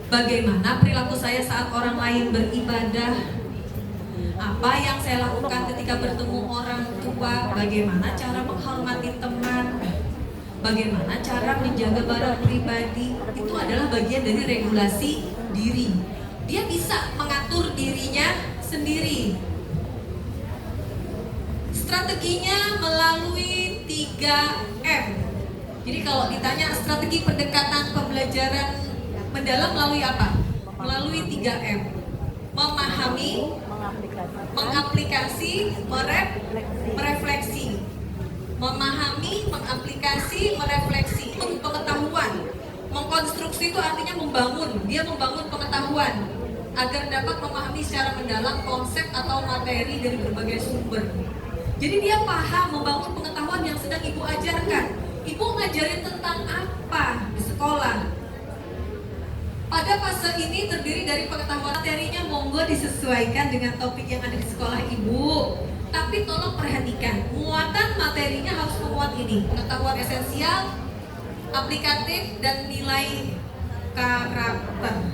Bagaimana perilaku saya saat orang lain beribadah, apa yang saya lakukan ketika bertemu orang tua, bagaimana cara menghormati teman, bagaimana cara menjaga barang pribadi. Itu adalah bagian dari regulasi diri. Dia bisa mengatur dirinya sendiri. Strateginya melalui 3M. Jadi kalau ditanya strategi pendekatan pembelajaran mendalam melalui apa? Melalui 3M. Memahami, mengaplikasi, merefleksi. Memahami, mengaplikasi, merefleksi. Pengetahuan. Mengkonstruksi itu artinya membangun. Dia membangun pengetahuan agar dapat memahami secara mendalam konsep atau materi dari berbagai sumber. Jadi dia paham membangun pengetahuan yang sedang ibu ajarkan. Ibu ngajarin tentang apa di sekolah? Pada fase ini terdiri dari pengetahuan materinya, monggo disesuaikan dengan topik yang ada di sekolah ibu. Tapi tolong perhatikan, muatan materinya harus memuat ini: pengetahuan esensial, aplikatif, dan nilai karakter.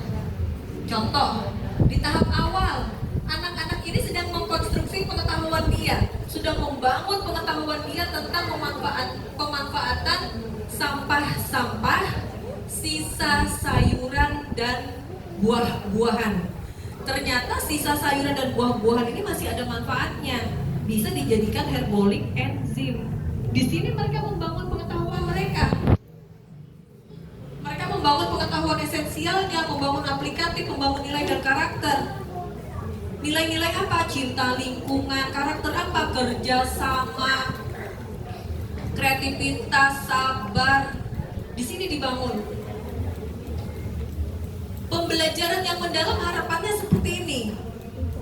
Contoh, di tahap awal, anak-anak ini sedang mengkonstruksi pengetahuan dia, sudah membangun pengetahuan dia tentang pemanfaatan sampah-sampah, sisa sayuran dan buah-buahan. Ternyata sisa sayuran dan buah-buahan ini masih ada manfaatnya, bisa dijadikan herbolic enzim. Di sini mereka membangun pengetahuan mereka. Mereka membangun pengetahuan esensialnya, membangun aplikatif, membangun nilai dan karakter. Nilai-nilai apa? Cinta lingkungan. Karakter apa? Kerjasama, kreativitas, sabar. Di sini dibangun. Pembelajaran yang mendalam harapannya seperti ini.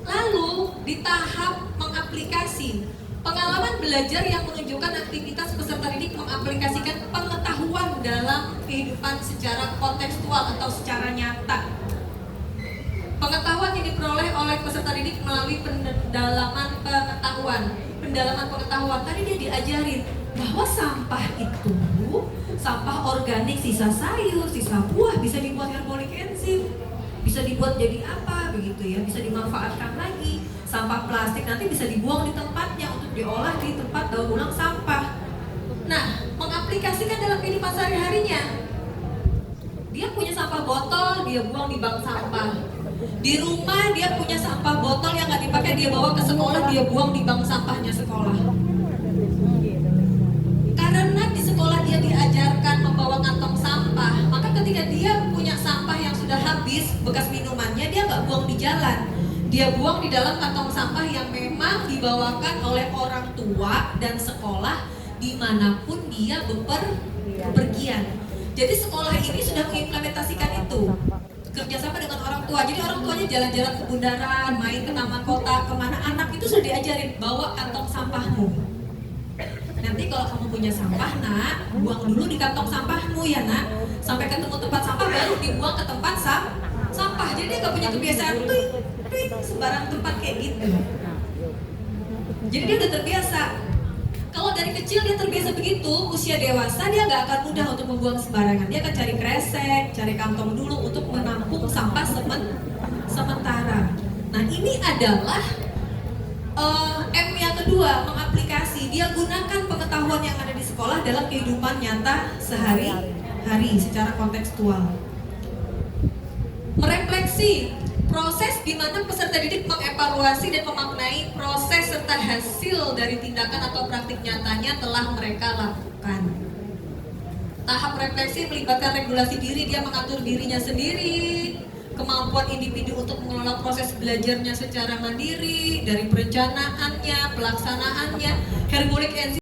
Lalu di tahap mengaplikasi, pengalaman belajar yang menunjukkan aktivitas peserta didik mengaplikasikan pengetahuan dalam kehidupan secara kontekstual atau secara nyata. Pengetahuan yang diperoleh oleh peserta didik melalui pendalaman pengetahuan. Pendalaman pengetahuan tadi dia diajarin bahwa sampah itu, sampah organik, sisa sayur, sisa buah bisa dibuat herbolic enzim, bisa dibuat jadi apa begitu ya, bisa dimanfaatkan lagi. Sampah plastik nanti bisa dibuang di tempatnya untuk diolah di tempat daur ulang sampah. Nah, mengaplikasikan dalam kehidupan sehari-harinya. Dia punya sampah botol, dia buang di bank sampah. Di rumah dia punya sampah botol yang nggak dipakai, dia bawa ke sekolah, dia buang di bank sampahnya sekolah. Karena di sekolah dia diajarkan membawa kantong sampah, maka ketika dia punya sampah yang sudah habis, bekas minumannya, dia nggak buang di jalan, dia buang di dalam kantong sampah yang memang dibawakan oleh orang tua dan sekolah dimanapun dia bepergian. Jadi sekolah ini sudah mengimplementasikan itu, kerjasama dengan orang tua. Jadi orang tuanya jalan-jalan ke bundaran, main ke taman kota, kemana, anak itu sudah diajarin bawa kantong sampahmu. Nanti kalau kamu punya sampah, nak, buang dulu di kantong sampahmu ya nak. Sampai ketemu tempat sampah baru dibuang ke tempat sampah. Jadi dia gak punya kebiasaan tuing sembarang tempat kayak gitu. Jadi dia udah terbiasa. Kalau dari kecil dia terbiasa begitu, usia dewasa dia nggak akan mudah untuk membuang sembarangan. Dia akan cari kresek, cari kantong dulu untuk menampung sampah sementara. Nah ini adalah M yang kedua, mengaplikasi. Dia gunakan pengetahuan yang ada di sekolah dalam kehidupan nyata sehari-hari secara kontekstual. Merefleksi, proses di mana peserta didik mengevaluasi dan memaknai proses serta hasil dari tindakan atau praktik nyatanya telah mereka lakukan. Tahap refleksi melibatkan regulasi diri, dia mengatur dirinya sendiri, kemampuan individu untuk mengelola proses belajarnya secara mandiri, dari perencanaannya, pelaksanaannya, herbolic enzim